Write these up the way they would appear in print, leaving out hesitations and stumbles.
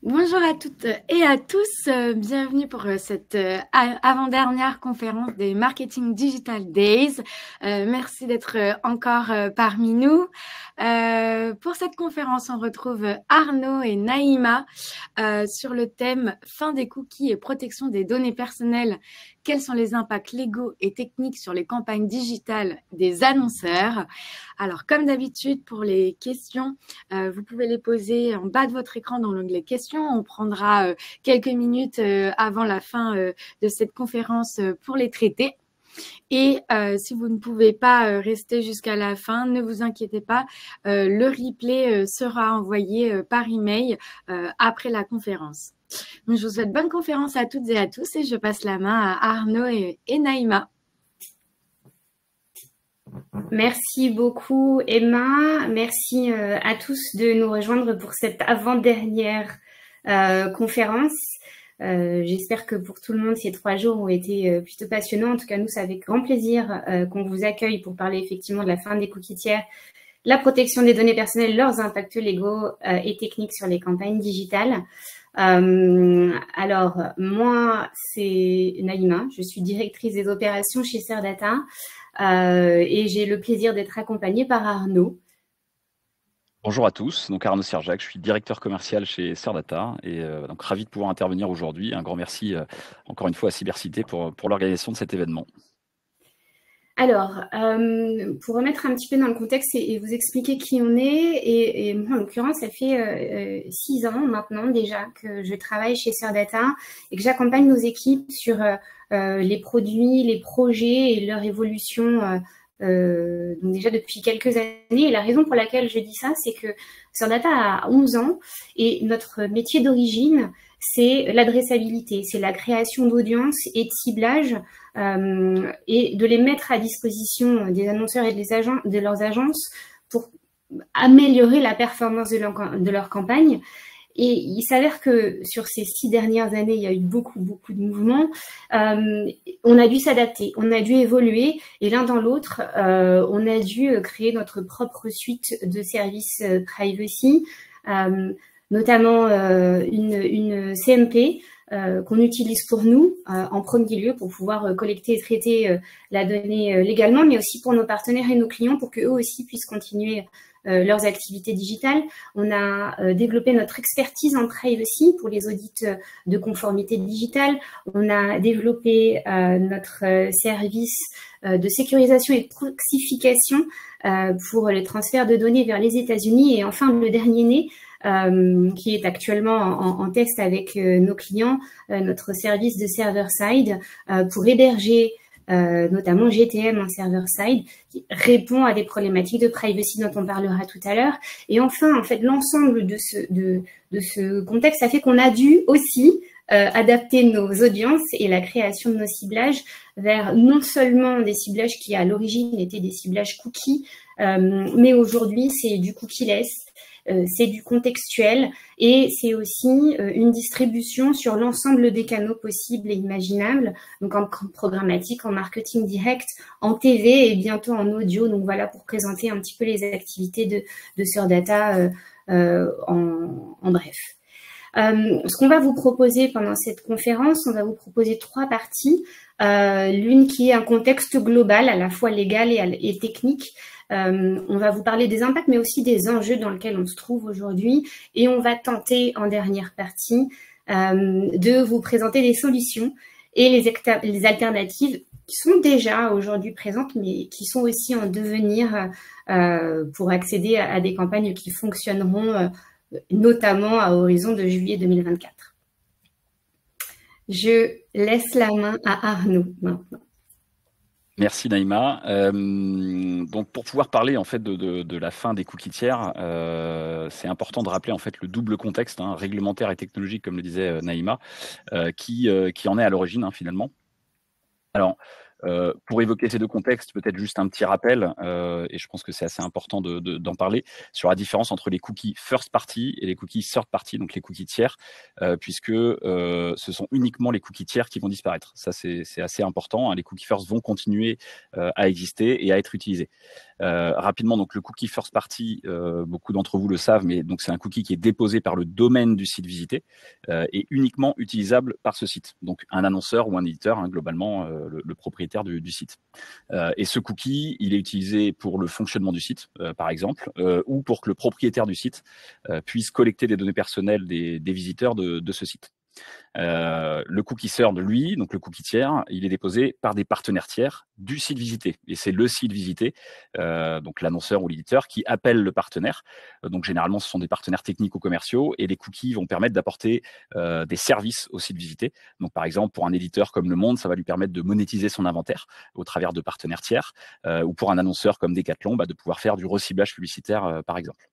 Bonjour à toutes et à tous, bienvenue pour cette avant-dernière conférence des Marketing Digital Days. Merci d'être encore parmi nous. Pour cette conférence, on retrouve Arnaud et Naïma sur le thème fin des cookies et protection des données personnelles. Quels sont les impacts légaux et techniques sur les campagnes digitales des annonceurs? Alors, comme d'habitude, pour les questions, vous pouvez les poser en bas de votre écran dans l'onglet questions. On prendra quelques minutes avant la fin de cette conférence pour les traiter. Et si vous ne pouvez pas rester jusqu'à la fin, ne vous inquiétez pas, le replay sera envoyé par email après la conférence. Donc, je vous souhaite bonne conférence à toutes et à tous et je passe la main à Arnaud et Naïma. Merci beaucoup Emma, merci à tous de nous rejoindre pour cette avant-dernière conférence. J'espère que pour tout le monde, ces 3 jours ont été plutôt passionnants. En tout cas, nous, c'est avec grand plaisir qu'on vous accueille pour parler effectivement de la fin des cookies tiers, la protection des données personnelles, leurs impacts légaux et techniques sur les campagnes digitales. Alors, moi, c'est Naïma, je suis directrice des opérations chez Cerdata et j'ai le plaisir d'être accompagnée par Arnaud. Bonjour à tous, donc Arnaud Serjac, je suis directeur commercial chez Cerdata et donc ravi de pouvoir intervenir aujourd'hui. Un grand merci encore une fois à Cybercité pour l'organisation de cet événement. Alors, pour remettre un petit peu dans le contexte et vous expliquer qui on est, et moi en l'occurrence, ça fait 6 ans maintenant déjà que je travaille chez Cerdata et que j'accompagne nos équipes sur les produits, les projets et leur évolution donc déjà depuis quelques années. Et la raison pour laquelle je dis ça, c'est que Cerdata a 11 ans et notre métier d'origine, c'est l'adressabilité, c'est la création d'audience et de ciblage et de les mettre à disposition des annonceurs et de leurs agences pour améliorer la performance de leur campagne. Et il s'avère que sur ces 6 dernières années, il y a eu beaucoup de mouvements. On a dû s'adapter, on a dû évoluer, et l'un dans l'autre, on a dû créer notre propre suite de services privacy, notamment une CMP qu'on utilise pour nous en premier lieu pour pouvoir collecter et traiter la donnée légalement, mais aussi pour nos partenaires et nos clients pour qu'eux aussi puissent continuer leurs activités digitales. On a développé notre expertise en privacy pour les audits de conformité digitale. On a développé notre service de sécurisation et de proxification pour les transferts de données vers les États-Unis. Et enfin, le dernier né, qui est actuellement en test avec nos clients, notre service de server-side pour héberger notamment GTM en server-side, qui répond à des problématiques de privacy dont on parlera tout à l'heure. Et enfin, en fait, l'ensemble de ce contexte, ça fait qu'on a dû aussi adapter nos audiences et la création de nos ciblages vers non seulement des ciblages qui, à l'origine, étaient des ciblages cookies, mais aujourd'hui, c'est du cookie-less, c'est du contextuel et c'est aussi une distribution sur l'ensemble des canaux possibles et imaginables, donc en programmatique, en marketing direct, en TV et bientôt en audio. Donc voilà pour présenter un petit peu les activités de Cerdata en bref. Ce qu'on va vous proposer pendant cette conférence, on va vous proposer 3 parties. L'une qui est un contexte global, à la fois légal et technique. On va vous parler des impacts, mais aussi des enjeux dans lesquels on se trouve aujourd'hui. Et on va tenter, en dernière partie, de vous présenter des solutions et les alternatives qui sont déjà aujourd'hui présentes, mais qui sont aussi en devenir pour accéder à des campagnes qui fonctionneront notamment à horizon de juillet 2024. Je laisse la main à Arnaud maintenant. Merci Naïma. Donc pour pouvoir parler en fait de la fin des cookies tiers, c'est important de rappeler en fait le double contexte réglementaire et technologique, comme le disait Naïma, qui en est à l'origine finalement. Alors, pour évoquer ces 2 contextes, peut-être juste un petit rappel, et je pense que c'est assez important d'en parler, sur la différence entre les cookies first party et les cookies third party, donc les cookies tiers, puisque ce sont uniquement les cookies tiers qui vont disparaître. Ça, c'est assez important. Les cookies first vont continuer à exister et à être utilisés. Rapidement, donc le cookie first party, beaucoup d'entre vous le savent, mais donc c'est un cookie qui est déposé par le domaine du site visité et uniquement utilisable par ce site. Donc un annonceur ou un éditeur, hein, globalement le propriétaire du site. Et ce cookie, il est utilisé pour le fonctionnement du site, par exemple, ou pour que le propriétaire du site puisse collecter des données personnelles des visiteurs de ce site. Le cookie served, lui, donc le cookie tiers, il est déposé par des partenaires tiers du site visité. Et c'est le site visité, donc l'annonceur ou l'éditeur, qui appelle le partenaire. Donc généralement, ce sont des partenaires techniques ou commerciaux, et les cookies vont permettre d'apporter des services au site visité. Donc par exemple, pour un éditeur comme Le Monde, ça va lui permettre de monétiser son inventaire au travers de partenaires tiers, ou pour un annonceur comme Decathlon, de pouvoir faire du reciblage publicitaire, par exemple.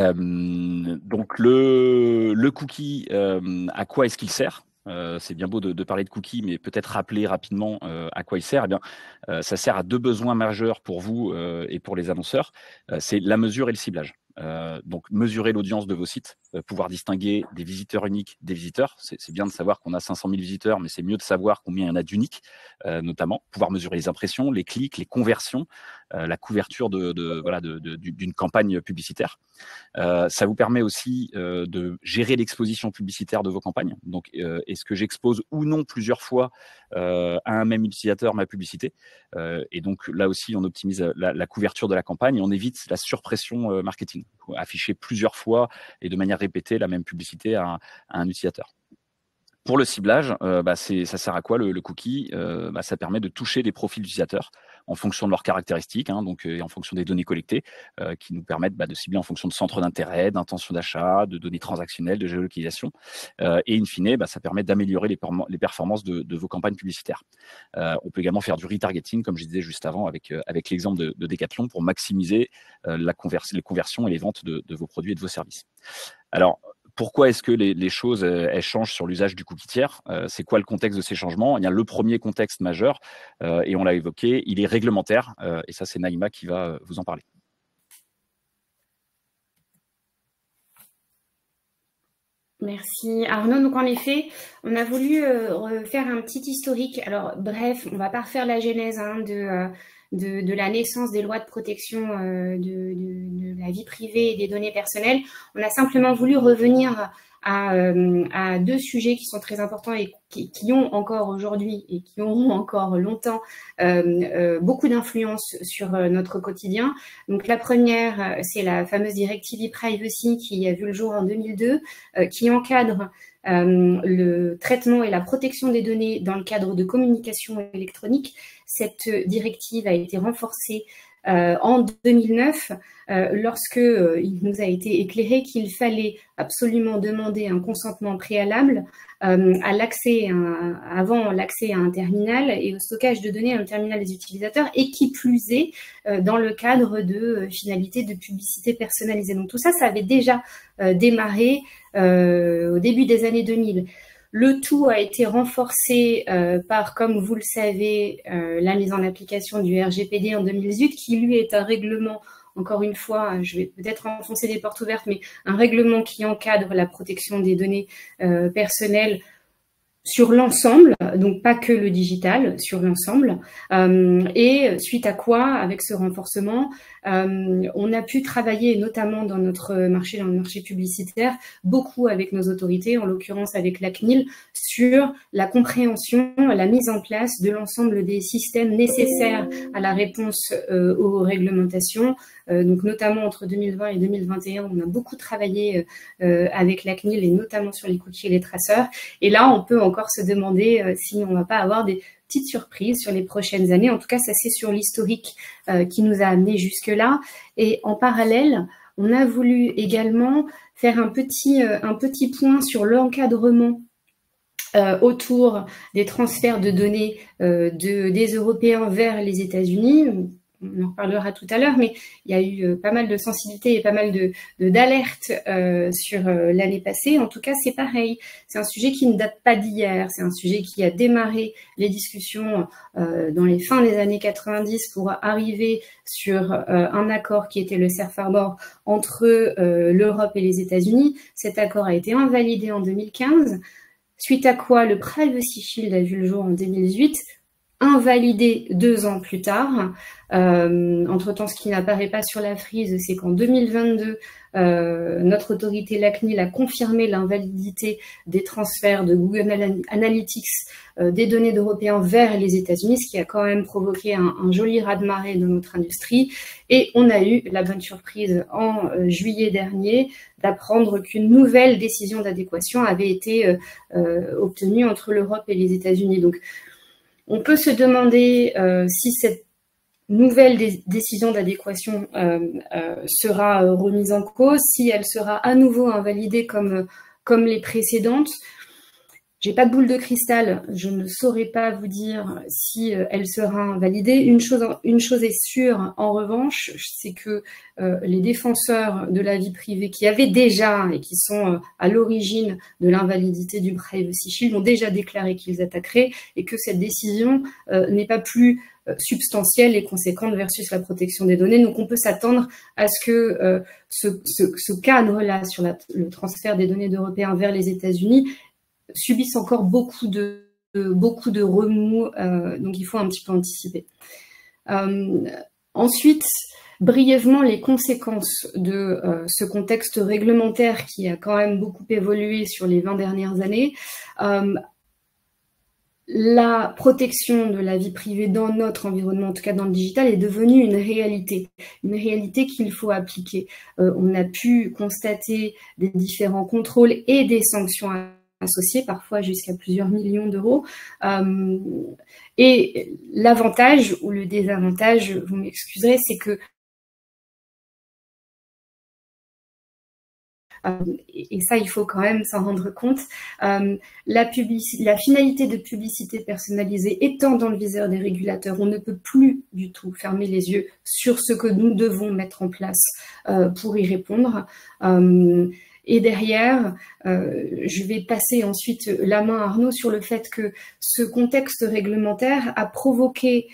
Donc le cookie, à quoi est-ce qu'il sert? C'est bien beau de parler de cookie, mais peut-être rappeler rapidement à quoi il sert. Eh bien, ça sert à 2 besoins majeurs pour vous et pour les annonceurs. C'est la mesure et le ciblage. Donc mesurer l'audience de vos sites, pouvoir distinguer des visiteurs uniques des visiteurs. C'est bien de savoir qu'on a 500 000 visiteurs, mais c'est mieux de savoir combien il y en a d'uniques, notamment. Pouvoir mesurer les impressions, les clics, les conversions, la couverture d'une campagne publicitaire. Ça vous permet aussi de gérer l'exposition publicitaire de vos campagnes. Donc, est-ce que j'expose ou non plusieurs fois à un même utilisateur ma publicité? Et donc, là aussi, on optimise la couverture de la campagne et on évite la surpression marketing. Afficher plusieurs fois et de manière répétée la même publicité à un utilisateur. Pour le ciblage, ça sert à quoi le cookie? Ça permet de toucher des profils d'utilisateurs en fonction de leurs caractéristiques, hein, donc, et en fonction des données collectées, qui nous permettent de cibler en fonction de centres d'intérêt, d'intention d'achat, de données transactionnelles, de géolocalisation. Et in fine, ça permet d'améliorer les performances de vos campagnes publicitaires. On peut également faire du retargeting, comme je disais juste avant, avec l'exemple de Decathlon, pour maximiser les conversions et les ventes de vos produits et de vos services. Alors, pourquoi est-ce que les choses elles changent sur l'usage du cookie tiers? C'est quoi le contexte de ces changements? Il y a le premier contexte majeur, et on l'a évoqué, il est réglementaire, et ça c'est Naïma qui va vous en parler. Merci Arnaud. Donc en effet, on a voulu faire un petit historique. Alors bref, on va pas refaire la genèse de la naissance des lois de protection de la vie privée et des données personnelles. On a simplement voulu revenir à 2 sujets qui sont très importants et qui ont encore aujourd'hui et qui auront encore longtemps beaucoup d'influence sur notre quotidien. Donc la première, c'est la fameuse directive e-privacy qui a vu le jour en 2002, qui encadre le traitement et la protection des données dans le cadre de communication électronique. Cette directive a été renforcée en 2009, lorsque il nous a été éclairé qu'il fallait absolument demander un consentement préalable à l'accès avant l'accès à un terminal et au stockage de données à un terminal des utilisateurs, et qui plus est dans le cadre de finalités de publicité personnalisée. Donc tout ça, ça avait déjà démarré au début des années 2000. Le tout a été renforcé par, comme vous le savez, la mise en application du RGPD en 2018, qui lui est un règlement, encore une fois, je vais peut-être enfoncer des portes ouvertes, mais un règlement qui encadre la protection des données personnelles sur l'ensemble, donc pas que le digital, sur l'ensemble. Et suite à quoi, avec ce renforcement, on a pu travailler, notamment dans le marché publicitaire, beaucoup avec nos autorités, en l'occurrence avec la CNIL, sur la compréhension, la mise en place de l'ensemble des systèmes nécessaires à la réponse aux réglementations. Donc notamment entre 2020 et 2021, on a beaucoup travaillé avec la CNIL et notamment sur les cookies et les traceurs. Et là, on peut encore se demander si on ne va pas avoir des petites surprises sur les prochaines années. En tout cas, ça c'est sur l'historique qui nous a amenés jusque-là. Et en parallèle, on a voulu également faire un petit point sur l'encadrement autour des transferts de données des Européens vers les États-Unis. On en reparlera tout à l'heure, mais il y a eu pas mal de sensibilité et pas mal d'alertes sur l'année passée. En tout cas, c'est pareil. C'est un sujet qui ne date pas d'hier. C'est un sujet qui a démarré les discussions dans les fins des années 90 pour arriver sur un accord qui était le Safe Harbor entre l'Europe et les États-Unis. Cet accord a été invalidé en 2015, suite à quoi le Privacy Shield a vu le jour en 2018. invalidé 2 ans plus tard. Entre-temps, ce qui n'apparaît pas sur la frise, c'est qu'en 2022, notre autorité, la CNIL, a confirmé l'invalidité des transferts de Google Analytics des données d'Européens vers les États-Unis, ce qui a quand même provoqué un joli raz-de-marée de notre industrie. Et on a eu la bonne surprise en juillet dernier d'apprendre qu'une nouvelle décision d'adéquation avait été obtenue entre l'Europe et les États-Unis. Donc, on peut se demander si cette nouvelle décision d'adéquation sera remise en cause, si elle sera à nouveau invalidée comme les précédentes. J'ai pas de boule de cristal, je ne saurais pas vous dire si elle sera invalidée. Une chose est sûre, en revanche, c'est que les défenseurs de la vie privée qui avaient déjà et qui sont à l'origine de l'invalidité du Privacy Shield ont déjà déclaré qu'ils attaqueraient et que cette décision n'est pas plus substantielle et conséquente versus la protection des données. Donc on peut s'attendre à ce que ce cadre-là sur le transfert des données d'Européens vers les États-Unis subissent encore beaucoup de remous, donc il faut un petit peu anticiper. Ensuite, brièvement, les conséquences de ce contexte réglementaire qui a quand même beaucoup évolué sur les 20 dernières années. La protection de la vie privée dans notre environnement, en tout cas dans le digital, est devenue une réalité qu'il faut appliquer. On a pu constater des différents contrôles et des sanctions associés, parfois jusqu'à plusieurs millions d'euros. Et l'avantage ou le désavantage, vous m'excuserez, c'est que et ça, il faut quand même s'en rendre compte, la finalité de publicité personnalisée étant dans le viseur des régulateurs, on ne peut plus du tout fermer les yeux sur ce que nous devons mettre en place pour y répondre. Et derrière, je vais passer ensuite la main à Arnaud sur le fait que ce contexte réglementaire a provoqué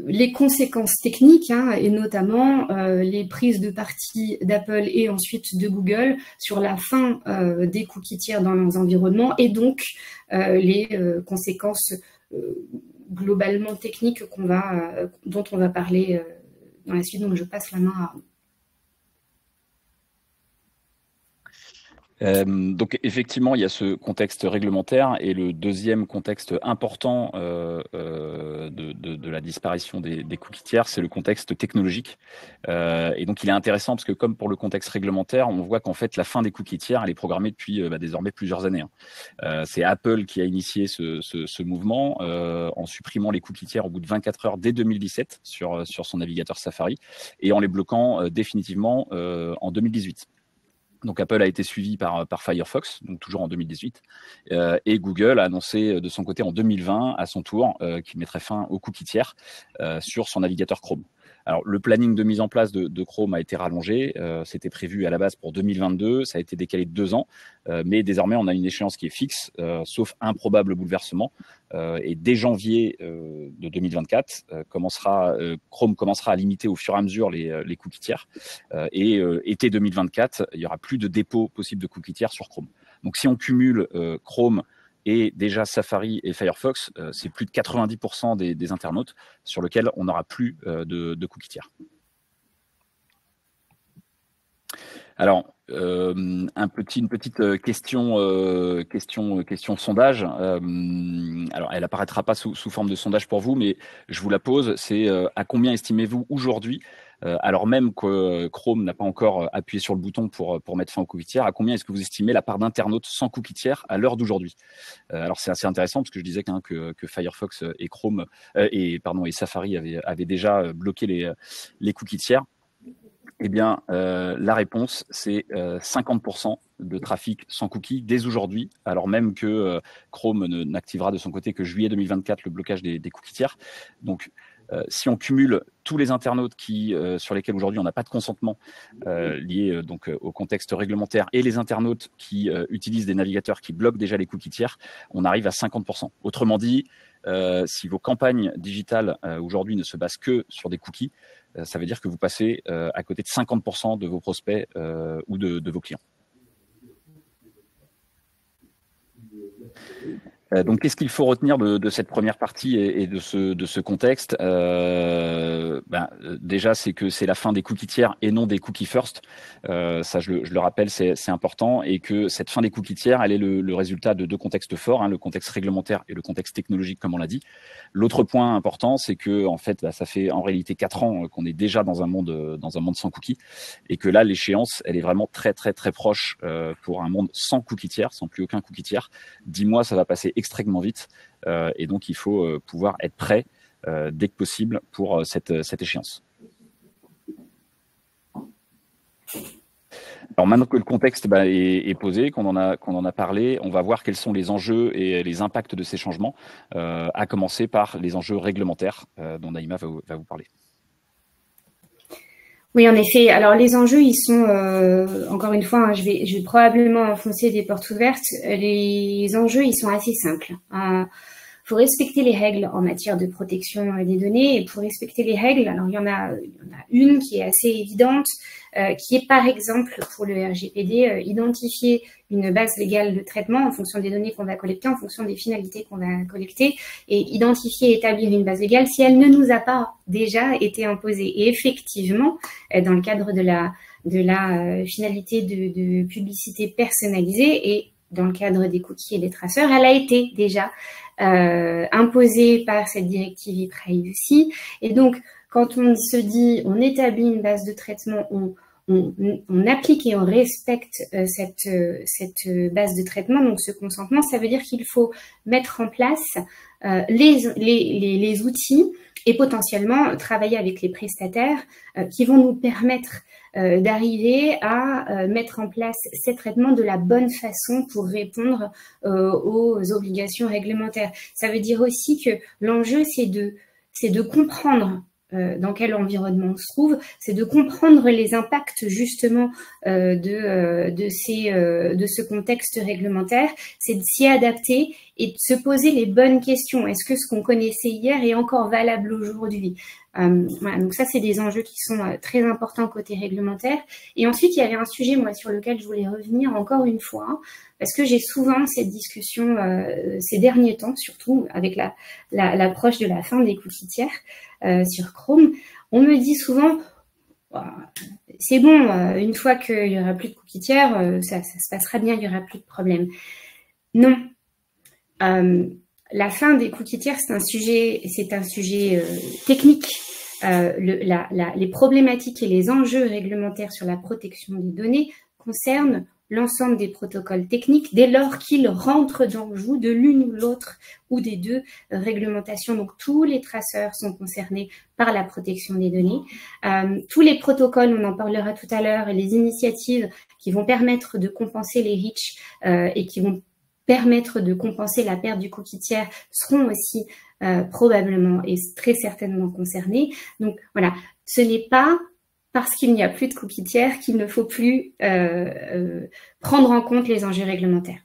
les conséquences techniques, et notamment les prises de parti d'Apple et ensuite de Google sur la fin des cookies tiers dans leurs environnements et donc les conséquences globalement techniques dont on va parler dans la suite. Donc je passe la main à Arnaud. Donc effectivement, il y a ce contexte réglementaire et le deuxième contexte important de la disparition des cookies tiers, c'est le contexte technologique. Et donc il est intéressant parce que comme pour le contexte réglementaire, on voit qu'en fait la fin des cookies tiers, elle est programmée depuis désormais plusieurs années. C'est Apple qui a initié ce mouvement en supprimant les cookies tiers au bout de 24 heures dès 2017 sur son navigateur Safari et en les bloquant définitivement en 2018. Donc Apple a été suivi par Firefox, donc toujours en 2018, et Google a annoncé de son côté en 2020 à son tour qu'il mettrait fin aux cookies tiers sur son navigateur Chrome. Alors le planning de mise en place de Chrome a été rallongé, c'était prévu à la base pour 2022, ça a été décalé de 2 ans, mais désormais on a une échéance qui est fixe, sauf un probable bouleversement, et dès janvier de 2024, Chrome commencera à limiter au fur et à mesure les cookies tiers, et été 2024, il y aura plus de dépôt possible de cookies tiers sur Chrome. Donc si on cumule Chrome et déjà Safari et Firefox, c'est plus de 90% des internautes sur lesquels on n'aura plus de cookies tiers. Alors, une petite question sondage. Alors, elle n'apparaîtra pas sous forme de sondage pour vous, mais je vous la pose. C'est à combien estimez-vous aujourd'hui, alors même que Chrome n'a pas encore appuyé sur le bouton pour mettre fin aux cookies tiers, à combien est-ce que vous estimez la part d'internautes sans cookies tiers à l'heure d'aujourd'hui? Alors, c'est assez intéressant parce que je disais que Firefox et Chrome et Safari avaient déjà bloqué les cookies tiers. Eh bien, la réponse, c'est 50% de trafic sans cookies dès aujourd'hui, alors même que Chrome n'activera de son côté que juillet 2024 le blocage des cookies tiers. Donc, si on cumule tous les internautes sur lesquels aujourd'hui on n'a pas de consentement lié donc au contexte réglementaire et les internautes qui utilisent des navigateurs qui bloquent déjà les cookies tiers, on arrive à 50%. Autrement dit, si vos campagnes digitales aujourd'hui ne se basent que sur des cookies, ça veut dire que vous passez à côté de 50% de vos prospects ou de vos clients. Donc, qu'est-ce qu'il faut retenir de cette première partie et de ce contexte? Déjà, c'est que c'est la fin des cookies tiers et non des cookies first. Ça, je le rappelle, c'est important, et que cette fin des cookies tiers, elle est le résultat de deux contextes forts, hein, le contexte réglementaire et le contexte technologique, comme on l'a dit. L'autre point important, c'est que en fait, ça fait en réalité 4 ans qu'on est déjà dans un monde sans cookies, et que là, l'échéance, elle est vraiment très très très proche pour un monde sans cookies tiers, sans plus aucun cookie tiers. 10 mois, ça va passer extrêmement vite, et donc il faut pouvoir être prêt dès que possible pour cette échéance. Alors maintenant que le contexte est posé, qu'on en a parlé, on va voir quels sont les enjeux et les impacts de ces changements, à commencer par les enjeux réglementaires dont Naïma va vous parler. Oui, en effet. Alors les enjeux, ils sont, encore une fois, hein, je vais probablement enfoncer des portes ouvertes. Les enjeux, ils sont assez simples. Faut respecter les règles en matière de protection des données. Et pour respecter les règles, alors il y en a une qui est assez évidente, qui est par exemple pour le RGPD, identifier une base légale de traitement en fonction des données qu'on va collecter, en fonction des finalités qu'on va collecter, et identifier et établir une base légale si elle ne nous a pas déjà été imposée. Et effectivement, dans le cadre de la finalité de publicité personnalisée et dans le cadre des cookies et des traceurs, elle a été déjà imposée par cette directive e-privacy. Et donc, quand on se dit, on établit une base de traitement, on applique et on respecte cette base de traitement, donc ce consentement, ça veut dire qu'il faut mettre en place les outils et potentiellement travailler avec les prestataires qui vont nous permettre d'arriver à mettre en place ces traitements de la bonne façon pour répondre aux obligations réglementaires. Ça veut dire aussi que l'enjeu, c'est de comprendre dans quel environnement on se trouve, c'est de comprendre les impacts justement de ce contexte réglementaire, c'est de s'y adapter et de se poser les bonnes questions. Est-ce que ce qu'on connaissait hier est encore valable aujourd'hui? Voilà, donc ça, c'est des enjeux qui sont très importants côté réglementaire. Et ensuite, il y avait un sujet, moi, sur lequel je voulais revenir encore une fois, parce que j'ai souvent cette discussion ces derniers temps, surtout avec l'approche de la fin des cookies tiers sur Chrome. On me dit souvent, c'est bon, une fois qu'il n'y aura plus de cookies tiers, ça se passera bien, il n'y aura plus de problème. Non. La fin des cookies tiers, c'est un sujet technique. Les problématiques et les enjeux réglementaires sur la protection des données concernent l'ensemble des protocoles techniques dès lors qu'ils rentrent dans le jeu de l'une ou l'autre ou des deux réglementations. Donc, tous les traceurs sont concernés par la protection des données. Tous les protocoles, on en parlera tout à l'heure, et les initiatives qui vont permettre de compenser les reach et qui vont permettre de compenser la perte du cookie tiers seront aussi probablement et très certainement concernés. Donc, voilà, ce n'est pas parce qu'il n'y a plus de cookies tiers qu'il ne faut plus prendre en compte les enjeux réglementaires.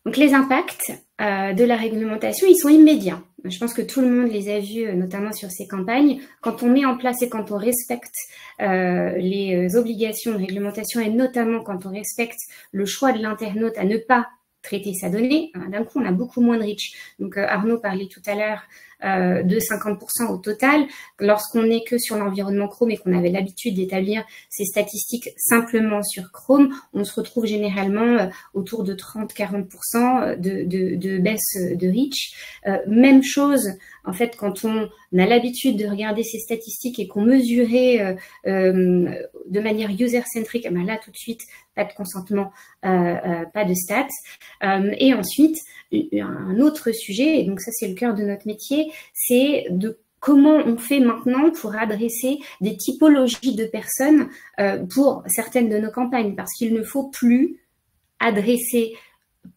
Donc, les impacts de la réglementation, ils sont immédiats. Je pense que tout le monde les a vus, notamment sur ces campagnes. Quand on met en place et quand on respecte les obligations de réglementation, et notamment quand on respecte le choix de l'internaute à ne pas traiter sa donnée, d'un coup, on a beaucoup moins de reach. Donc, Arnaud parlait tout à l'heure de 50% au total. Lorsqu'on n'est que sur l'environnement Chrome et qu'on avait l'habitude d'établir ces statistiques simplement sur Chrome, on se retrouve généralement autour de 30-40% de baisse de reach. Même chose, en fait, quand on a l'habitude de regarder ces statistiques et qu'on mesurait de manière user-centric, ben là, tout de suite, pas de consentement, pas de stats. Et ensuite, un autre sujet, et donc ça c'est le cœur de notre métier, c'est de comment on fait maintenant pour adresser des typologies de personnes pour certaines de nos campagnes, parce qu'il ne faut plus adresser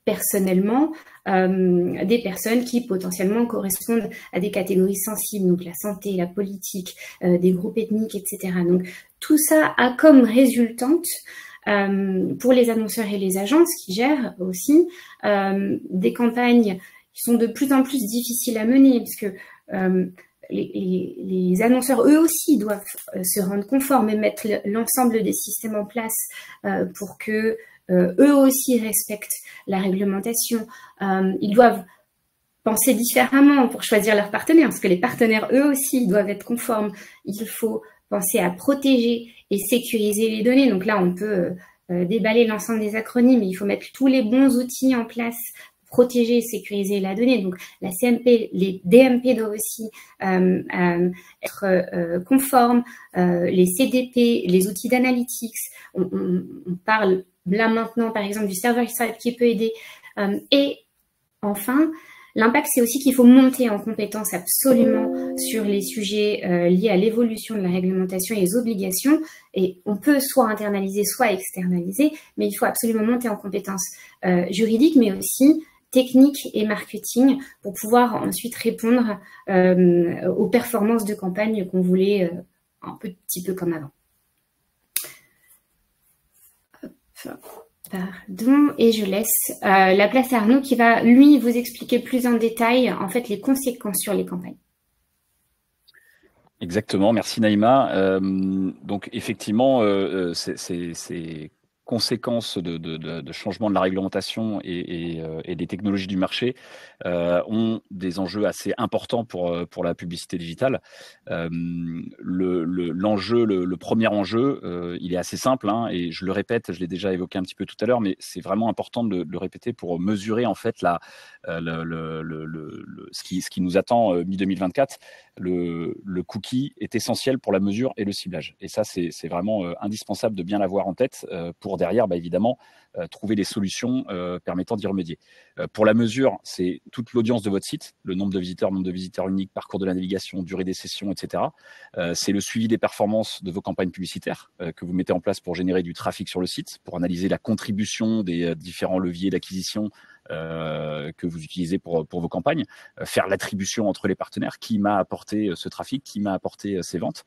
personnellement des personnes qui potentiellement correspondent à des catégories sensibles, donc la santé, la politique, des groupes ethniques, etc. Donc tout ça a comme résultante pour les annonceurs et les agences qui gèrent aussi des campagnes qui sont de plus en plus difficiles à mener, puisque les annonceurs, eux aussi, doivent se rendre conformes et mettre l'ensemble des systèmes en place pour que eux aussi respectent la réglementation. Ils doivent penser différemment pour choisir leurs partenaires, parce que les partenaires, eux aussi, doivent être conformes. Il faut penser à protéger et sécuriser les données. Donc là, on peut déballer l'ensemble des acronymes, mais il faut mettre tous les bons outils en place, protéger et sécuriser la donnée. Donc la CMP, les DMP doivent aussi être conformes, les CDP, les outils d'analytics. On parle là maintenant, par exemple, du server-side qui peut aider. Et enfin, l'impact, c'est aussi qu'il faut monter en compétence absolument sur les sujets liés à l'évolution de la réglementation et les obligations. Et on peut soit internaliser, soit externaliser, mais il faut absolument monter en compétences juridiques, mais aussi techniques et marketing pour pouvoir ensuite répondre aux performances de campagne qu'on voulait un petit peu comme avant. Pardon, et je laisse la place à Arnaud qui va, lui, vous expliquer plus en détail, en fait, les conséquences sur les campagnes. Exactement, merci Naïma. Donc effectivement, ces conséquences de changement de la réglementation et des technologies du marché ont des enjeux assez importants pour la publicité digitale. Le premier enjeu, il est assez simple, hein, et je le répète, je l'ai déjà évoqué un petit peu tout à l'heure, mais c'est vraiment important de le répéter pour mesurer en fait ce qui nous attend mi-2024. Le cookie est essentiel pour la mesure et le ciblage. Et ça, c'est vraiment indispensable de bien l'avoir en tête pour derrière, évidemment, trouver des solutions permettant d'y remédier. Pour la mesure, c'est toute l'audience de votre site, le nombre de visiteurs uniques, parcours de la navigation, durée des sessions, etc. C'est le suivi des performances de vos campagnes publicitaires que vous mettez en place pour générer du trafic sur le site, pour analyser la contribution des différents leviers d'acquisition que vous utilisez pour vos campagnes, faire l'attribution entre les partenaires, qui m'a apporté ce trafic, qui m'a apporté ces ventes,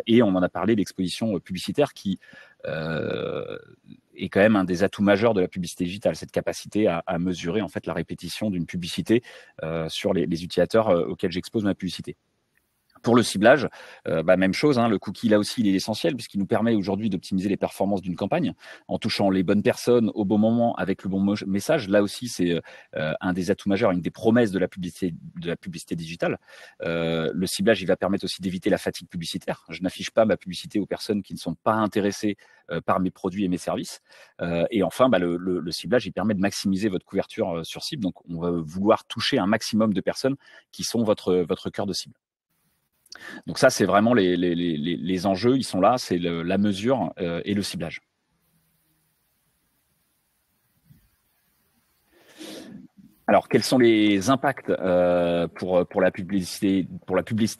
et on en a parlé, l'exposition publicitaire qui est quand même un des atouts majeurs de la publicité digitale, cette capacité à mesurer en fait la répétition d'une publicité sur les utilisateurs auxquels j'expose ma publicité. Pour le ciblage, même chose, hein, le cookie là aussi il est essentiel puisqu'il nous permet aujourd'hui d'optimiser les performances d'une campagne en touchant les bonnes personnes au bon moment avec le bon message. Là aussi c'est un des atouts majeurs, une des promesses de la publicité digitale. Le ciblage il va permettre aussi d'éviter la fatigue publicitaire. Je n'affiche pas ma publicité aux personnes qui ne sont pas intéressées par mes produits et mes services. Et enfin le ciblage il permet de maximiser votre couverture sur cible. Donc on va vouloir toucher un maximum de personnes qui sont votre cœur de cible. Donc ça, c'est vraiment les enjeux, ils sont là, c'est la mesure et le ciblage. Alors, quels sont les impacts pour la publicité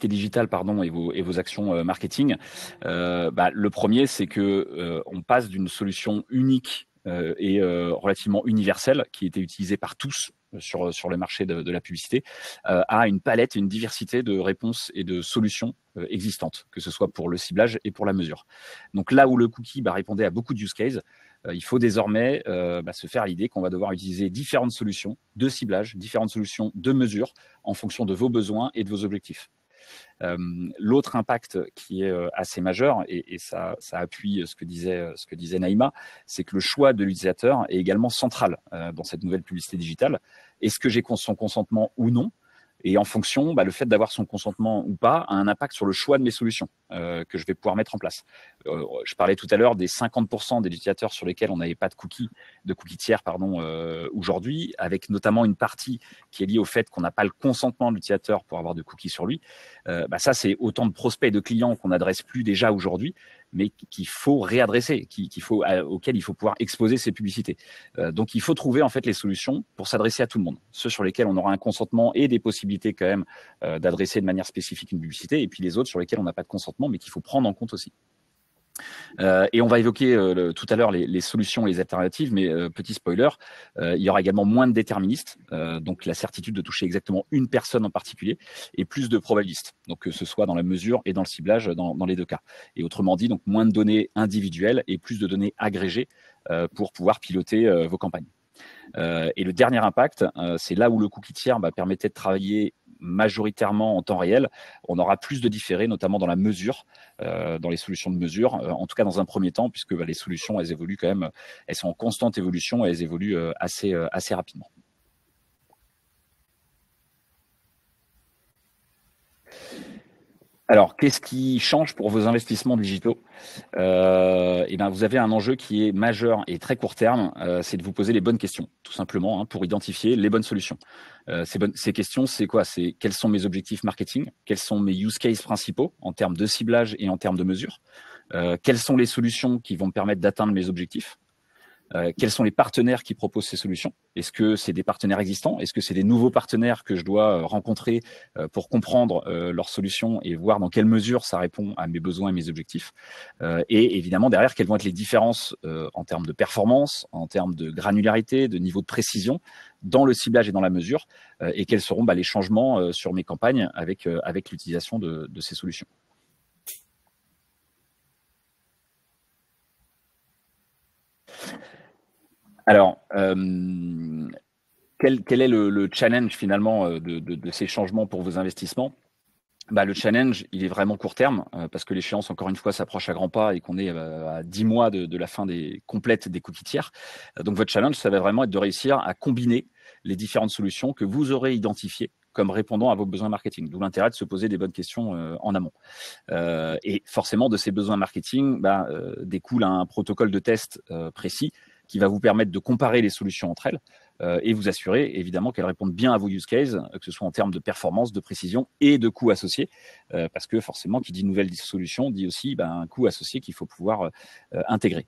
digitale, pardon, et vos actions marketing? Le premier, c'est que on passe d'une solution unique et relativement universelle qui était utilisée par tous sur le marché de la publicité à une palette et une diversité de réponses et de solutions existantes, que ce soit pour le ciblage et pour la mesure. Donc là où le cookie répondait à beaucoup de use cases, il faut désormais se faire l'idée qu'on va devoir utiliser différentes solutions de ciblage, différentes solutions de mesure en fonction de vos besoins et de vos objectifs. L'autre impact qui est assez majeur, et ça appuie ce que disait Naïma, c'est que le choix de l'utilisateur est également central dans cette nouvelle publicité digitale. Est-ce que j'ai son consentement ou non? Et en fonction, le fait d'avoir son consentement ou pas a un impact sur le choix de mes solutions que je vais pouvoir mettre en place. Je parlais tout à l'heure des 50% des utilisateurs sur lesquels on n'avait pas de cookies tiers aujourd'hui, avec notamment une partie qui est liée au fait qu'on n'a pas le consentement de l'utilisateur pour avoir de cookies sur lui. Ça, c'est autant de prospects et de clients qu'on n'adresse plus déjà aujourd'hui, mais qu'il faut réadresser, auxquels il faut pouvoir exposer ces publicités. Donc, il faut trouver en fait les solutions pour s'adresser à tout le monde. Ceux sur lesquels on aura un consentement et des possibilités quand même d'adresser de manière spécifique une publicité, et puis les autres sur lesquels on n'a pas de consentement, mais qu'il faut prendre en compte aussi. Et on va évoquer tout à l'heure les solutions et les alternatives, mais petit spoiler, il y aura également moins de déterministes, donc la certitude de toucher exactement une personne en particulier, et plus de probabilistes, donc que ce soit dans la mesure et dans le ciblage dans les deux cas. Et autrement dit, donc moins de données individuelles et plus de données agrégées pour pouvoir piloter vos campagnes. Et le dernier impact, c'est là où le cookie tiers permettait de travailler majoritairement en temps réel. On aura plus de différés, notamment dans la mesure, dans les solutions de mesure, en tout cas dans un premier temps, puisque les solutions, elles évoluent quand même, elles sont en constante évolution et elles évoluent assez rapidement. Alors, qu'est-ce qui change pour vos investissements digitaux? Eh bien, vous avez un enjeu qui est majeur et très court terme, c'est de vous poser les bonnes questions, tout simplement, hein, pour identifier les bonnes solutions. Ces questions, c'est quoi? C'est quels sont mes objectifs marketing? Quels sont mes use cases principaux en termes de ciblage et en termes de mesure? Quelles sont les solutions qui vont me permettre d'atteindre mes objectifs? Quels sont les partenaires qui proposent ces solutions? Est-ce que c'est des partenaires existants? Est-ce que c'est des nouveaux partenaires que je dois rencontrer pour comprendre leurs solutions et voir dans quelle mesure ça répond à mes besoins et mes objectifs? Et évidemment, derrière, quelles vont être les différences en termes de performance, en termes de granularité, de niveau de précision dans le ciblage et dans la mesure, et quels seront les changements sur mes campagnes avec l'utilisation de ces solutions. Alors, quel est le challenge finalement de ces changements pour vos investissements? Le challenge, il est vraiment court terme parce que l'échéance, encore une fois, s'approche à grands pas et qu'on est à 10 mois de la fin complète des cookies tiers. Donc, votre challenge, ça va vraiment être de réussir à combiner les différentes solutions que vous aurez identifiées comme répondant à vos besoins marketing. D'où l'intérêt de se poser des bonnes questions en amont. Et forcément, de ces besoins marketing découle un protocole de test précis qui va vous permettre de comparer les solutions entre elles et vous assurer évidemment qu'elles répondent bien à vos use cases, que ce soit en termes de performance, de précision et de coûts associés, parce que forcément, qui dit nouvelle solution dit aussi un coût associé qu'il faut pouvoir intégrer.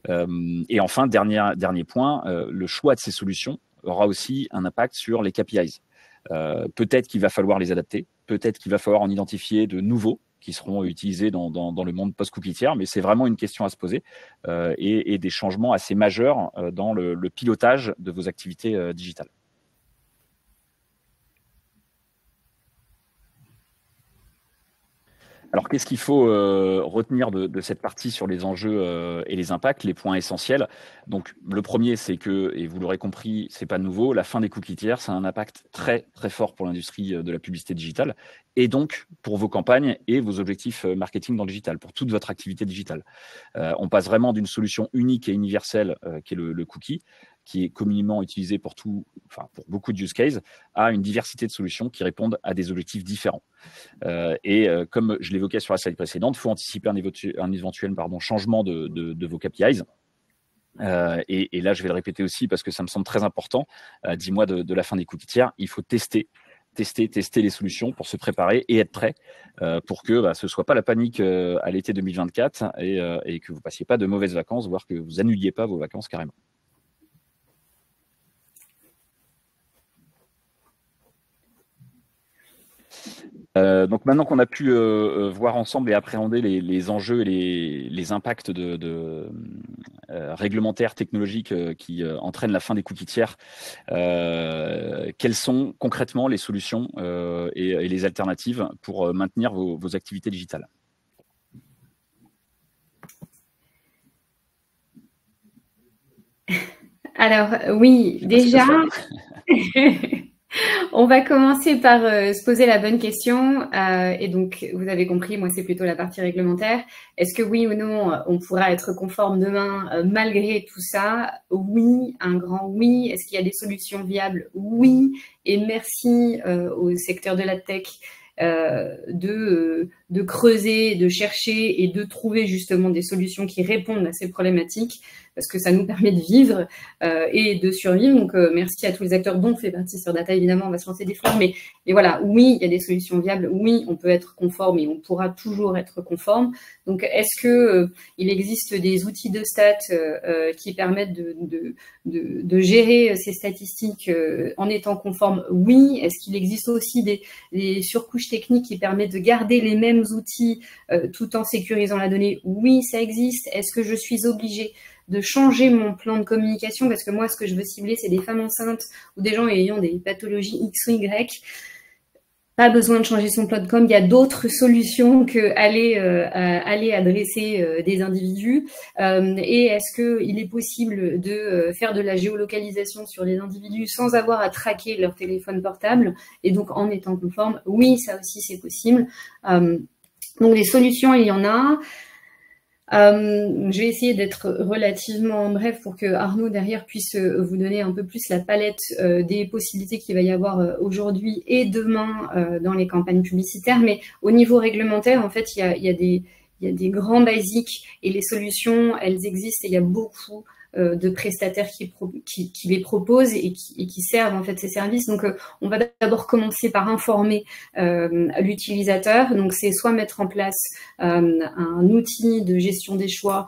Et enfin, dernier point, le choix de ces solutions aura aussi un impact sur les KPIs. Peut-être qu'il va falloir les adapter, peut-être qu'il va falloir en identifier de nouveaux qui seront utilisés dans le monde post-cookie tiers, mais c'est vraiment une question à se poser et des changements assez majeurs dans le pilotage de vos activités digitales. Alors, qu'est-ce qu'il faut retenir de cette partie sur les enjeux et les impacts, les points essentiels? Donc, le premier, c'est que, et vous l'aurez compris, c'est pas nouveau, la fin des cookies tiers, ça a un impact très, très fort pour l'industrie de la publicité digitale et donc pour vos campagnes et vos objectifs marketing dans le digital, pour toute votre activité digitale. On passe vraiment d'une solution unique et universelle qui est le cookie, qui est communément utilisé pour beaucoup de use cases, à une diversité de solutions qui répondent à des objectifs différents. Comme je l'évoquais sur la slide précédente, il faut anticiper un éventuel changement de vos KPIs. Et là, je vais le répéter aussi parce que ça me semble très important. 10 mois de la fin des cookies tiers, il faut tester les solutions pour se préparer et être prêt pour que ce ne soit pas la panique à l'été 2024 et que vous ne passiez pas de mauvaises vacances, voire que vous annuliez pas vos vacances carrément. Donc maintenant qu'on a pu voir ensemble et appréhender les enjeux et les impacts réglementaires, technologiques qui entraînent la fin des cookies tiers, quelles sont concrètement les solutions et les alternatives pour maintenir vos activités digitales? Alors oui, déjà, on va commencer par se poser la bonne question. Et donc, vous avez compris, moi, c'est plutôt la partie réglementaire. Est-ce que oui ou non, on pourra être conforme demain malgré tout ça? Oui, un grand oui. Est-ce qu'il y a des solutions viables? Oui. Et merci au secteur de la tech de creuser, de chercher et de trouver justement des solutions qui répondent à ces problématiques, parce que ça nous permet de vivre et de survivre. Donc, merci à tous les acteurs dont fait partie Sur Data, évidemment, on va se lancer des fleurs. Mais voilà, oui, il y a des solutions viables. Oui, on peut être conforme et on pourra toujours être conforme. Donc, est-ce que il existe des outils de stats qui permettent de gérer ces statistiques en étant conforme? Oui. Est-ce qu'il existe aussi des surcouches techniques qui permettent de garder les mêmes outils tout en sécurisant la donnée? Oui, ça existe. Est-ce que je suis obligée de changer mon plan de communication parce que moi, ce que je veux cibler, c'est des femmes enceintes ou des gens ayant des pathologies X ou Y? pas besoin de changer son plan de com. Il y a d'autres solutions que aller adresser des individus. Et est-ce qu'il est possible de faire de la géolocalisation sur les individus sans avoir à traquer leur téléphone portable et donc en étant conforme? Oui, ça aussi c'est possible. Donc les solutions, il y en a. Je vais essayer d'être relativement bref pour que Arnaud derrière puisse vous donner un peu plus la palette des possibilités qu'il va y avoir aujourd'hui et demain dans les campagnes publicitaires. Mais au niveau réglementaire, en fait, il y a des grands basiques et les solutions, elles existent et il y a beaucoup de prestataires qui les proposent et qui servent en fait ces services. Donc, on va d'abord commencer par informer l'utilisateur. Donc, c'est soit mettre en place un outil de gestion des choix,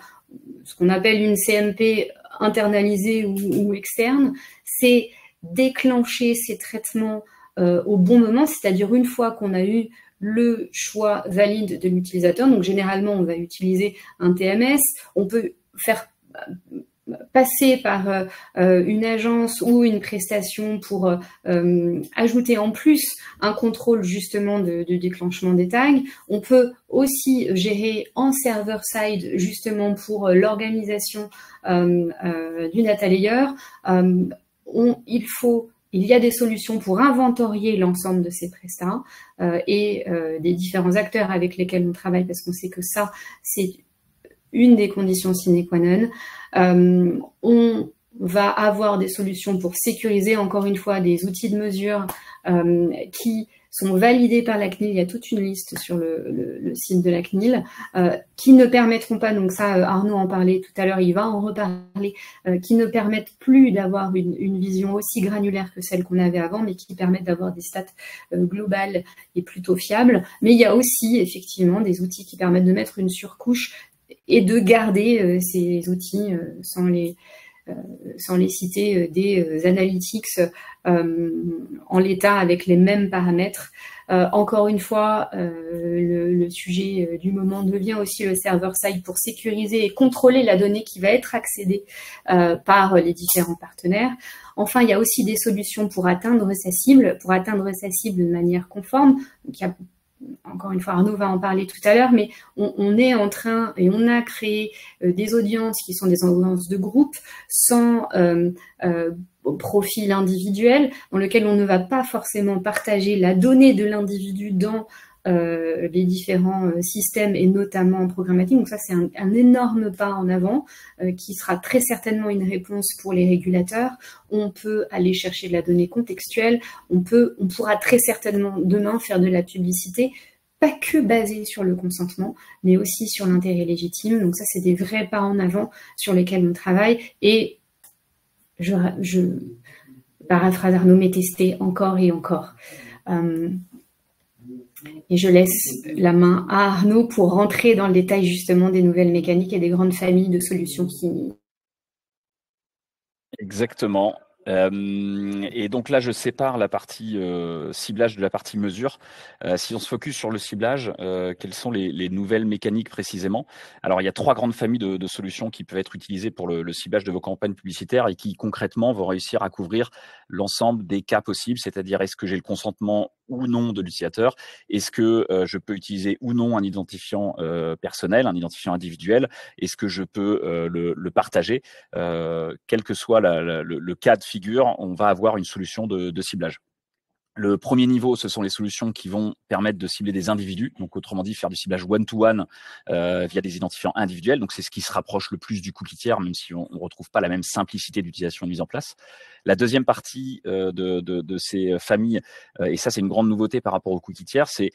ce qu'on appelle une CMP internalisée ou externe. C'est déclencher ces traitements au bon moment, c'est-à-dire une fois qu'on a eu le choix valide de l'utilisateur. Donc, généralement, on va utiliser un TMS. On peut faire passer par une agence ou une prestation pour ajouter en plus un contrôle justement de déclenchement des tags. On peut aussi gérer en server-side justement pour l'organisation du data layer. Il y a des solutions pour inventorier l'ensemble de ces prestats et des différents acteurs avec lesquels on travaille parce qu'on sait que ça, c'est une des conditions sine qua non. On va avoir des solutions pour sécuriser, encore une fois, des outils de mesure qui sont validés par la CNIL. Il y a toute une liste sur le site de la CNIL qui ne permettront pas, donc ça Arnaud en parlait tout à l'heure, il va en reparler, qui ne permettent plus d'avoir une vision aussi granulaire que celle qu'on avait avant, mais qui permettent d'avoir des stats globales et plutôt fiables. Mais il y a aussi effectivement des outils qui permettent de mettre une surcouche et de garder ces outils sans les citer, des analytics en l'état avec les mêmes paramètres. Encore une fois, le sujet du moment devient aussi le server-side pour sécuriser et contrôler la donnée qui va être accédée par les différents partenaires. Enfin, il y a aussi des solutions pour atteindre sa cible de manière conforme. Donc, il y a encore une fois, Arnaud va en parler tout à l'heure, mais on est en train et on a créé des audiences qui sont des audiences de groupe sans profil individuel, dans lequel on ne va pas forcément partager la donnée de l'individu dans les différents systèmes et notamment en programmatique. Donc ça, c'est un énorme pas en avant qui sera très certainement une réponse pour les régulateurs. On peut aller chercher de la donnée contextuelle. On pourra très certainement demain faire de la publicité, pas que basée sur le consentement, mais aussi sur l'intérêt légitime. Donc ça, c'est des vrais pas en avant sur lesquels on travaille. Et je paraphrase Arnaud, mais tester encore et encore. Et je laisse la main à Arnaud pour rentrer dans le détail justement des nouvelles mécaniques et des grandes familles de solutions qui... Exactement. Et donc là, je sépare la partie ciblage de la partie mesure. Si on se focus sur le ciblage, quelles sont les nouvelles mécaniques précisément? Alors, il y a 3 grandes familles de solutions qui peuvent être utilisées pour le ciblage de vos campagnes publicitaires et qui concrètement vont réussir à couvrir l'ensemble des cas possibles, c'est-à-dire est-ce que j'ai le consentement ou non de l'utilisateur, est-ce que je peux utiliser ou non un identifiant personnel, un identifiant individuel, est-ce que je peux le partager, quel que soit le cas de figure, on va avoir une solution de ciblage. Le premier niveau, ce sont les solutions qui vont permettre de cibler des individus, donc autrement dit faire du ciblage one-to-one via des identifiants individuels. Donc c'est ce qui se rapproche le plus du cookie tiers, même si on ne retrouve pas la même simplicité d'utilisation et de mise en place. La deuxième partie de ces familles, et ça c'est une grande nouveauté par rapport au cookie tiers, c'est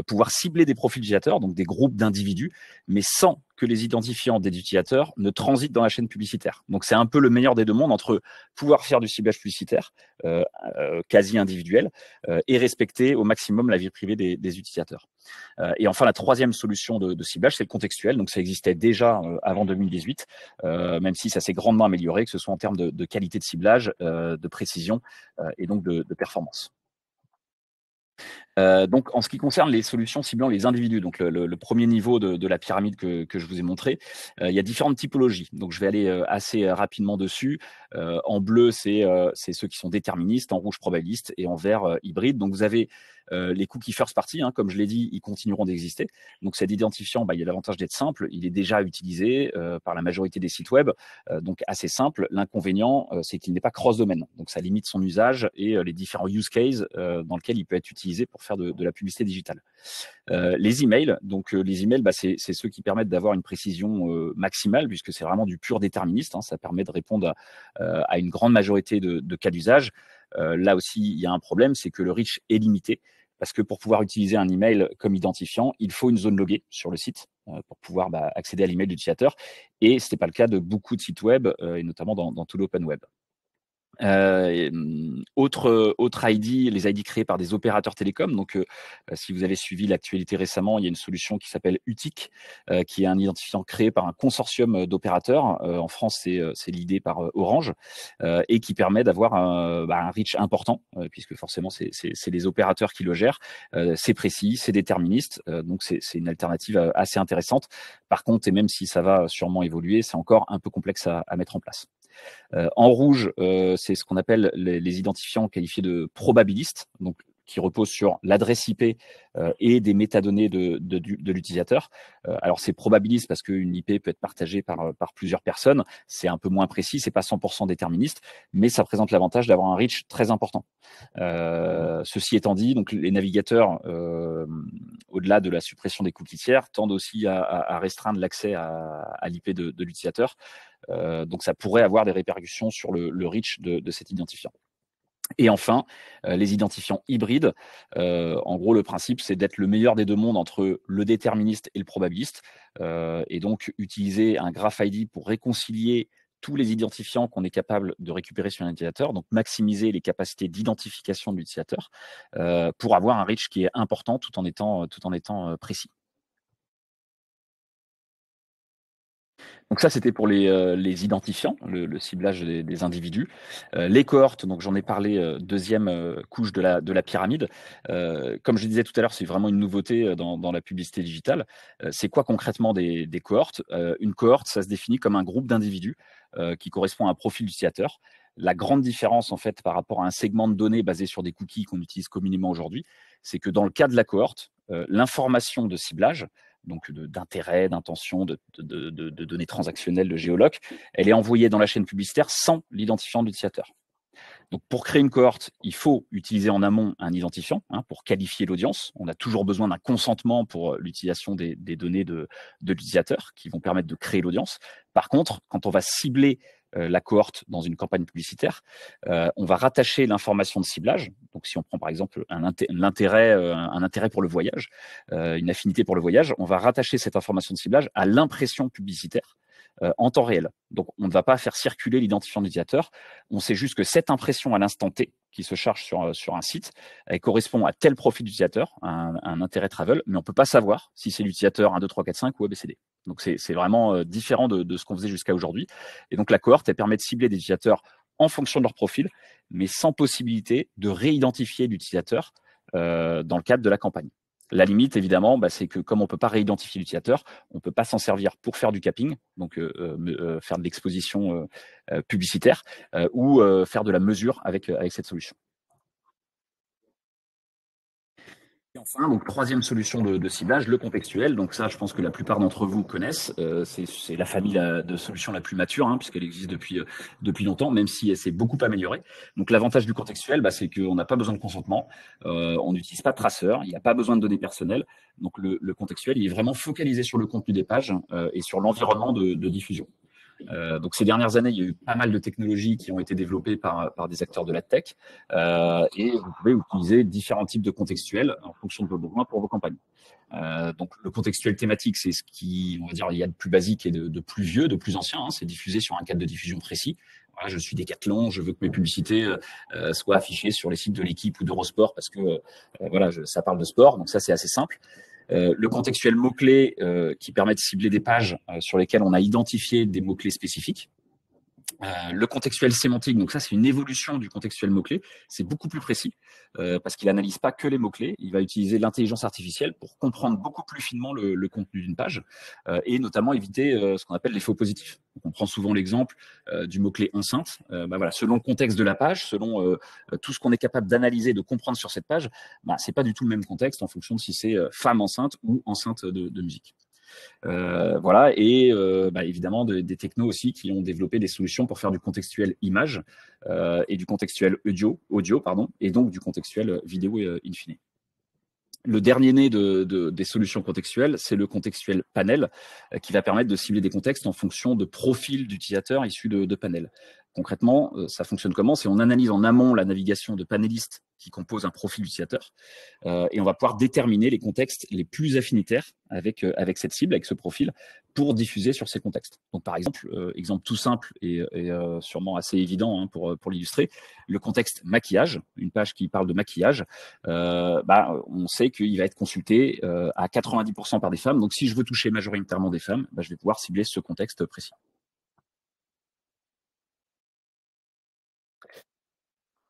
pouvoir cibler des profils utilisateurs, donc des groupes d'individus, mais sans que les identifiants des utilisateurs ne transitent dans la chaîne publicitaire. Donc c'est un peu le meilleur des deux mondes entre pouvoir faire du ciblage publicitaire quasi individuel et respecter au maximum la vie privée des utilisateurs. Et enfin, la troisième solution de ciblage, c'est le contextuel. Donc ça existait déjà avant 2018, même si ça s'est grandement amélioré, que ce soit en termes de qualité de ciblage, de précision et donc de performance. Donc, en ce qui concerne les solutions ciblant les individus, donc le premier niveau de la pyramide que je vous ai montré, il y a différentes typologies. Donc, je vais aller assez rapidement dessus. En bleu, c'est ceux qui sont déterministes, en rouge probabilistes et en vert hybride. Donc, vous avez Les cookies first party, hein, comme je l'ai dit, ils continueront d'exister. Donc cet identifiant, il y a l'avantage d'être simple, il est déjà utilisé par la majorité des sites web, donc assez simple. L'inconvénient, c'est qu'il n'est pas cross-domaine, donc ça limite son usage et les différents use cases dans lesquels il peut être utilisé pour faire de la publicité digitale. Les emails, donc les emails, c'est ceux qui permettent d'avoir une précision maximale, puisque c'est vraiment du pur déterministe, hein, ça permet de répondre à une grande majorité de cas d'usage. Là aussi, il y a un problème, c'est que le reach est limité, parce que pour pouvoir utiliser un email comme identifiant, il faut une zone loguée sur le site pour pouvoir accéder à l'email de l'utilisateur, et ce n'est pas le cas de beaucoup de sites web, et notamment dans tout l'open web. Autre ID, les ID créés par des opérateurs télécoms. Donc, si vous avez suivi l'actualité récemment, il y a une solution qui s'appelle UTIC, qui est un identifiant créé par un consortium d'opérateurs. En France, c'est l'idée par Orange, et qui permet d'avoir un reach important, puisque forcément, c'est les opérateurs qui le gèrent. C'est précis, c'est déterministe, donc c'est une alternative assez intéressante. Par contre, et même si ça va sûrement évoluer, c'est encore un peu complexe à mettre en place. En rouge, c'est ce qu'on appelle les identifiants qualifiés de probabilistes, donc qui reposent sur l'adresse IP et des métadonnées de l'utilisateur. Alors c'est probabiliste parce qu'une IP peut être partagée par plusieurs personnes, c'est un peu moins précis, c'est pas 100% déterministe, mais ça présente l'avantage d'avoir un reach très important. Ceci étant dit, donc les navigateurs, au-delà de la suppression des cookies tiers, tendent aussi à restreindre l'accès à l'IP de l'utilisateur. Donc ça pourrait avoir des répercussions sur le reach de cet identifiant. Et enfin, les identifiants hybrides. En gros, le principe, c'est d'être le meilleur des deux mondes entre le déterministe et le probabiliste, et donc utiliser un graph ID pour réconcilier tous les identifiants qu'on est capable de récupérer sur un utilisateur, donc maximiser les capacités d'identification de l'utilisateur pour avoir un reach qui est important tout en étant précis. Donc ça, c'était pour les identifiants, le ciblage des individus. Les cohortes, donc j'en ai parlé, deuxième couche de la pyramide. Comme je disais tout à l'heure, c'est vraiment une nouveauté dans la publicité digitale. C'est quoi concrètement des cohortes? Une cohorte, ça se définit comme un groupe d'individus qui correspond à un profil d'utilisateur. La grande différence, en fait, par rapport à un segment de données basé sur des cookies qu'on utilise communément aujourd'hui, c'est que dans le cas de la cohorte, l'information de ciblage, donc d'intérêt, d'intention, de données transactionnelles, de géoloc, elle est envoyée dans la chaîne publicitaire sans l'identifiant de l'utilisateur. Donc, pour créer une cohorte, il faut utiliser en amont un identifiant pour qualifier l'audience. On a toujours besoin d'un consentement pour l'utilisation des données de l'utilisateur qui vont permettre de créer l'audience. Par contre, quand on va cibler la cohorte dans une campagne publicitaire, on va rattacher l'information de ciblage. Donc, si on prend par exemple un intérêt pour le voyage, une affinité pour le voyage, on va rattacher cette information de ciblage à l'impression publicitaire en temps réel. Donc, on ne va pas faire circuler l'identifiant d'utilisateur. On sait juste que cette impression à l'instant T qui se charge sur un site, elle correspond à tel profil d'utilisateur, un intérêt travel, mais on ne peut pas savoir si c'est l'utilisateur 1, 2, 3, 4, 5 ou ABCD. Donc, c'est vraiment différent de ce qu'on faisait jusqu'à aujourd'hui. Et donc, la cohorte, elle permet de cibler des utilisateurs en fonction de leur profil, mais sans possibilité de réidentifier l'utilisateur dans le cadre de la campagne. La limite, évidemment, c'est que comme on ne peut pas réidentifier l'utilisateur, on ne peut pas s'en servir pour faire du capping, donc faire de l'exposition publicitaire, ou faire de la mesure avec cette solution. Et enfin, donc troisième solution de ciblage, le contextuel. Donc ça, je pense que la plupart d'entre vous connaissent. C'est la famille de solutions la plus mature, puisqu'elle existe depuis longtemps, même si elle s'est beaucoup améliorée. Donc l'avantage du contextuel, c'est qu'on n'a pas besoin de consentement, on n'utilise pas de traceur, il n'y a pas besoin de données personnelles. Donc le contextuel, il est vraiment focalisé sur le contenu des pages et sur l'environnement de diffusion. Donc ces dernières années, il y a eu pas mal de technologies qui ont été développées par des acteurs de la tech, et vous pouvez utiliser différents types de contextuels en fonction de vos besoins pour vos campagnes. Donc le contextuel thématique, c'est ce qui, on va dire, il y a de plus basique et de plus vieux, de plus ancien. C'est diffusé sur un cadre de diffusion précis. Voilà, je suis Decathlon, je veux que mes publicités soient affichées sur les sites de l'équipe ou d'Eurosport parce que ça parle de sport. Donc ça, c'est assez simple. Le contextuel mots-clés qui permet de cibler des pages sur lesquelles on a identifié des mots-clés spécifiques. Le contextuel sémantique, donc ça c'est une évolution du contextuel mot-clé, c'est beaucoup plus précis parce qu'il n'analyse pas que les mots-clés, il va utiliser l'intelligence artificielle pour comprendre beaucoup plus finement le contenu d'une page et notamment éviter ce qu'on appelle les faux positifs. Donc, on prend souvent l'exemple du mot-clé enceinte. Voilà, selon le contexte de la page, selon tout ce qu'on est capable d'analyser, de comprendre sur cette page, c'est pas du tout le même contexte en fonction de si c'est femme enceinte ou enceinte de musique. Voilà, et évidemment des technos aussi qui ont développé des solutions pour faire du contextuel image et du contextuel audio pardon, et donc du contextuel vidéo in fine. Le dernier né des solutions contextuelles, c'est le contextuel panel qui va permettre de cibler des contextes en fonction de profils d'utilisateurs issus de panels. Concrètement, ça fonctionne comment? C'est on analyse en amont la navigation de panélistes qui composent un profil d'utilisateur et on va pouvoir déterminer les contextes les plus affinitaires avec cette cible, avec ce profil, pour diffuser sur ces contextes. Donc, par exemple, exemple tout simple et sûrement assez évident pour l'illustrer, le contexte maquillage, une page qui parle de maquillage, on sait qu'il va être consulté à 90% par des femmes. Donc, si je veux toucher majoritairement des femmes, je vais pouvoir cibler ce contexte précis.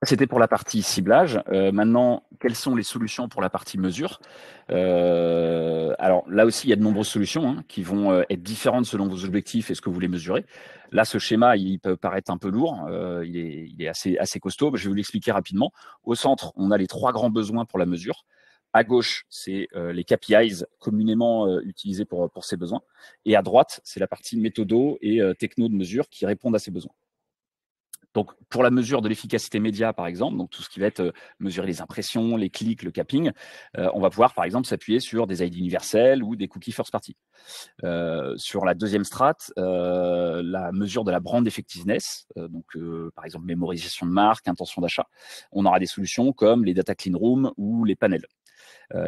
C'était pour la partie ciblage. Maintenant, quelles sont les solutions pour la partie mesure? Alors là aussi, il y a de nombreuses solutions qui vont être différentes selon vos objectifs et ce que vous voulez mesurer. Là, ce schéma, il peut paraître un peu lourd. Il est assez costaud. Je vais vous l'expliquer rapidement. Au centre, on a les 3 grands besoins pour la mesure. À gauche, c'est les KPIs communément utilisés pour ces besoins. Et à droite, c'est la partie méthodo et techno de mesure qui répondent à ces besoins. Donc, pour la mesure de l'efficacité média, par exemple, donc tout ce qui va être mesurer les impressions, les clics, le capping, on va pouvoir, par exemple, s'appuyer sur des ID universels ou des cookies first party. Sur la deuxième strate, la mesure de la brand effectiveness, par exemple, mémorisation de marque, intention d'achat, on aura des solutions comme les data clean room ou les panels.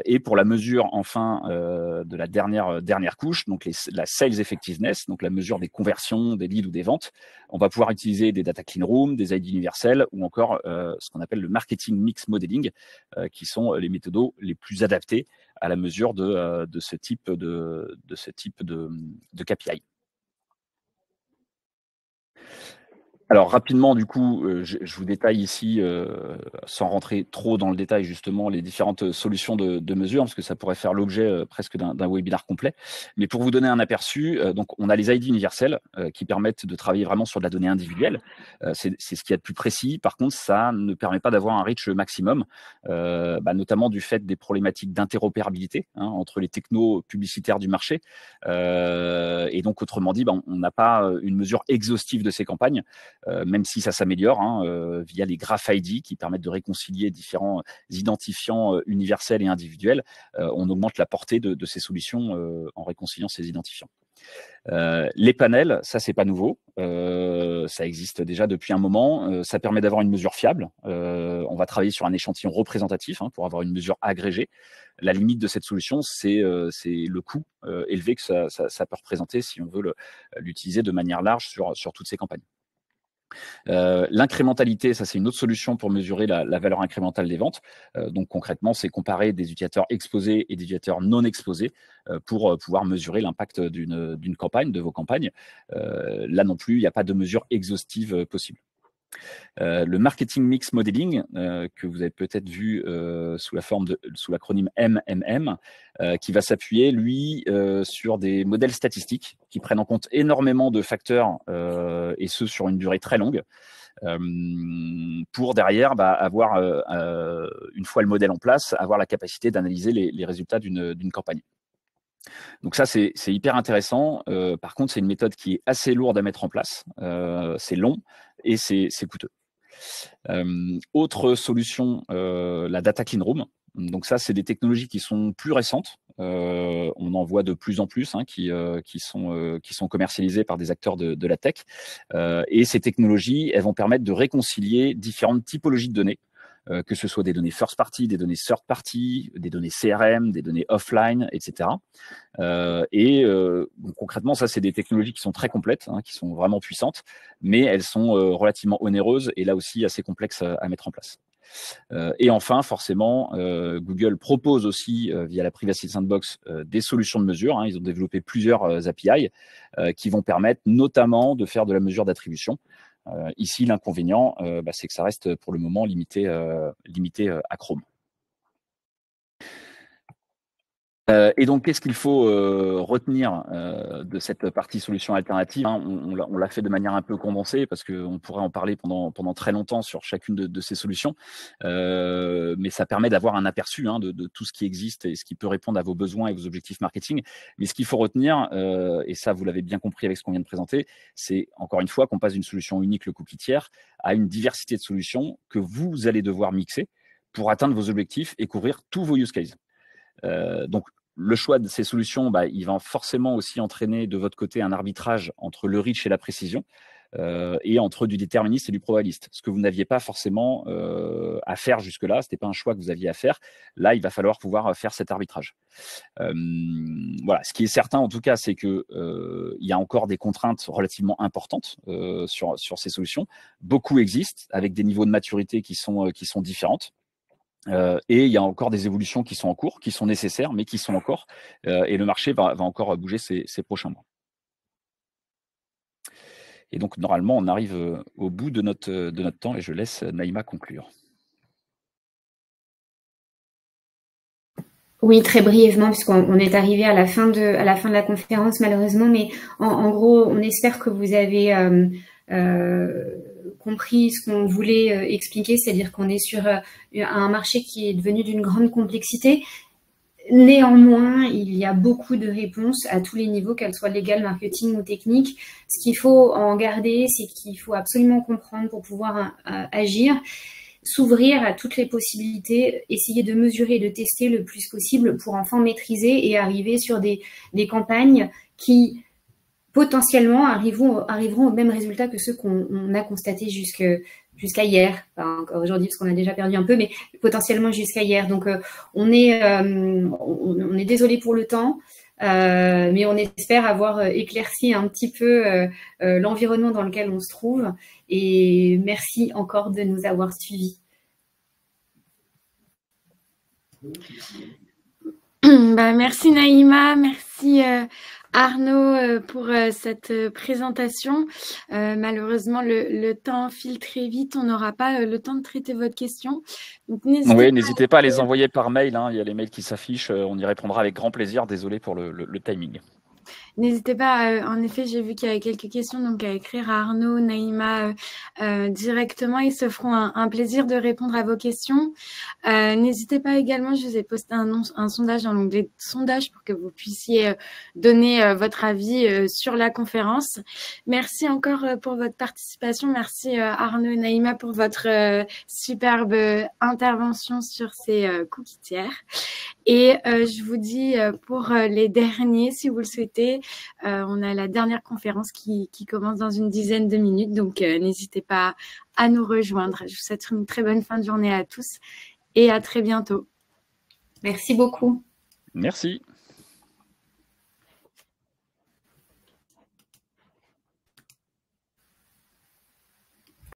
Et pour la mesure enfin de la dernière couche, donc la sales effectiveness, donc la mesure des conversions, des leads ou des ventes, on va pouvoir utiliser des data clean room, des ID universels ou encore ce qu'on appelle le marketing mix modeling, qui sont les méthodos les plus adaptés à la mesure de ce type de KPI. Alors rapidement, du coup, je vous détaille ici, sans rentrer trop dans le détail justement, les différentes solutions de mesure, parce que ça pourrait faire l'objet presque d'un webinaire complet. Mais pour vous donner un aperçu, donc on a les ID universels qui permettent de travailler vraiment sur de la donnée individuelle. C'est ce qu'il y a de plus précis. Par contre, ça ne permet pas d'avoir un reach maximum, notamment du fait des problématiques d'interopérabilité entre les technos publicitaires du marché. Et donc, autrement dit, on n'a pas une mesure exhaustive de ces campagnes. Même si ça s'améliore via les graph ID qui permettent de réconcilier différents identifiants universels et individuels, on augmente la portée de ces solutions en réconciliant ces identifiants. Les panels, ça c'est pas nouveau, ça existe déjà depuis un moment, ça permet d'avoir une mesure fiable, on va travailler sur un échantillon représentatif pour avoir une mesure agrégée. La limite de cette solution, c'est le coût élevé que ça peut représenter si on veut l'utiliser de manière large sur toutes ces campagnes. L'incrémentalité, ça c'est une autre solution pour mesurer la valeur incrémentale des ventes. Donc concrètement, c'est comparer des utilisateurs exposés et des utilisateurs non exposés pour pouvoir mesurer l'impact d'une campagne, de vos campagnes. Là non plus, il n'y a pas de mesure exhaustive possible. Le marketing mix modeling que vous avez peut-être vu sous l'acronyme MMM, qui va s'appuyer lui sur des modèles statistiques qui prennent en compte énormément de facteurs et ce sur une durée très longue pour derrière avoir une fois le modèle en place, avoir la capacité d'analyser les résultats d'une campagne. Donc ça, c'est hyper intéressant. Par contre, c'est une méthode qui est assez lourde à mettre en place. C'est long et c'est coûteux. Autre solution, la data clean room. Donc ça, c'est des technologies qui sont plus récentes. On en voit de plus en plus qui sont commercialisées par des acteurs de la tech. Et ces technologies, elles vont permettre de réconcilier différentes typologies de données. Que ce soit des données first party, des données third party, des données CRM, des données offline, etc. Concrètement, ça, c'est des technologies qui sont très complètes, qui sont vraiment puissantes, mais elles sont relativement onéreuses et là aussi assez complexes à mettre en place. Et enfin, forcément, Google propose aussi, via la Privacy Sandbox, des solutions de mesure. Ils ont développé plusieurs API qui vont permettre notamment de faire de la mesure d'attribution. Ici, l'inconvénient, c'est que ça reste pour le moment limité à Chrome. Et donc, qu'est-ce qu'il faut retenir de cette partie solution alternative, hein? On l'a fait de manière un peu condensée parce qu'on pourrait en parler pendant très longtemps sur chacune de ces solutions. Mais ça permet d'avoir un aperçu, hein, de tout ce qui existe et ce qui peut répondre à vos besoins et vos objectifs marketing. Mais ce qu'il faut retenir, et ça vous l'avez bien compris avec ce qu'on vient de présenter, c'est encore une fois qu'on passe d'une solution unique, le cookie tiers, à une diversité de solutions que vous allez devoir mixer pour atteindre vos objectifs et couvrir tous vos use cases. Donc, le choix de ces solutions, il va forcément aussi entraîner de votre côté un arbitrage entre le reach et la précision, et entre du déterministe et du probabiliste. Ce que vous n'aviez pas forcément à faire jusque-là, ce n'était pas un choix que vous aviez à faire. Là, il va falloir pouvoir faire cet arbitrage. Voilà. Ce qui est certain, en tout cas, c'est qu'il y a encore des contraintes relativement importantes sur ces solutions. Beaucoup existent avec des niveaux de maturité qui sont différentes. Et il y a encore des évolutions qui sont en cours, qui sont nécessaires, mais qui sont encore. Et le marché va encore bouger ces prochains mois. Et donc, normalement, on arrive au bout de notre temps et je laisse Naïma conclure. Oui, très brièvement, puisqu'on est arrivé à la fin de la conférence, malheureusement, mais en gros, on espère que vous avez compris ce qu'on voulait expliquer, c'est-à-dire qu'on est sur un marché qui est devenu d'une grande complexité. Néanmoins, il y a beaucoup de réponses à tous les niveaux, qu'elles soient légales, marketing ou techniques. Ce qu'il faut en garder, c'est qu'il faut absolument comprendre pour pouvoir agir, s'ouvrir à toutes les possibilités, essayer de mesurer et de tester le plus possible pour enfin maîtriser et arriver sur des campagnes qui potentiellement arriveront au même résultat que ceux qu'on a constatés jusqu'à hier. Enfin, aujourd'hui, parce qu'on a déjà perdu un peu, mais potentiellement jusqu'à hier. Donc, on est désolé pour le temps, mais on espère avoir éclairci un petit peu l'environnement dans lequel on se trouve. Et merci encore de nous avoir suivis. Merci Naïma, merci Arnaud pour cette présentation. Malheureusement, le temps file très vite, on n'aura pas le temps de traiter votre question. Donc, n'hésitez pas à les envoyer par mail, hein. Il y a les mails qui s'affichent, on y répondra avec grand plaisir. Désolé pour le timing. N'hésitez pas, en effet, j'ai vu qu'il y avait quelques questions, donc à écrire à Arnaud, Naïma directement. Ils se feront un plaisir de répondre à vos questions. N'hésitez pas également, je vous ai posté un sondage dans l'onglet sondage pour que vous puissiez donner votre avis sur la conférence. Merci encore pour votre participation. Merci Arnaud et Naïma pour votre superbe intervention sur ces cookies tiers. Et je vous dis pour les derniers, si vous le souhaitez, on a la dernière conférence qui commence dans une dizaine de minutes, donc n'hésitez pas à nous rejoindre. Je vous souhaite une très bonne fin de journée à tous et à très bientôt. Merci beaucoup. Merci.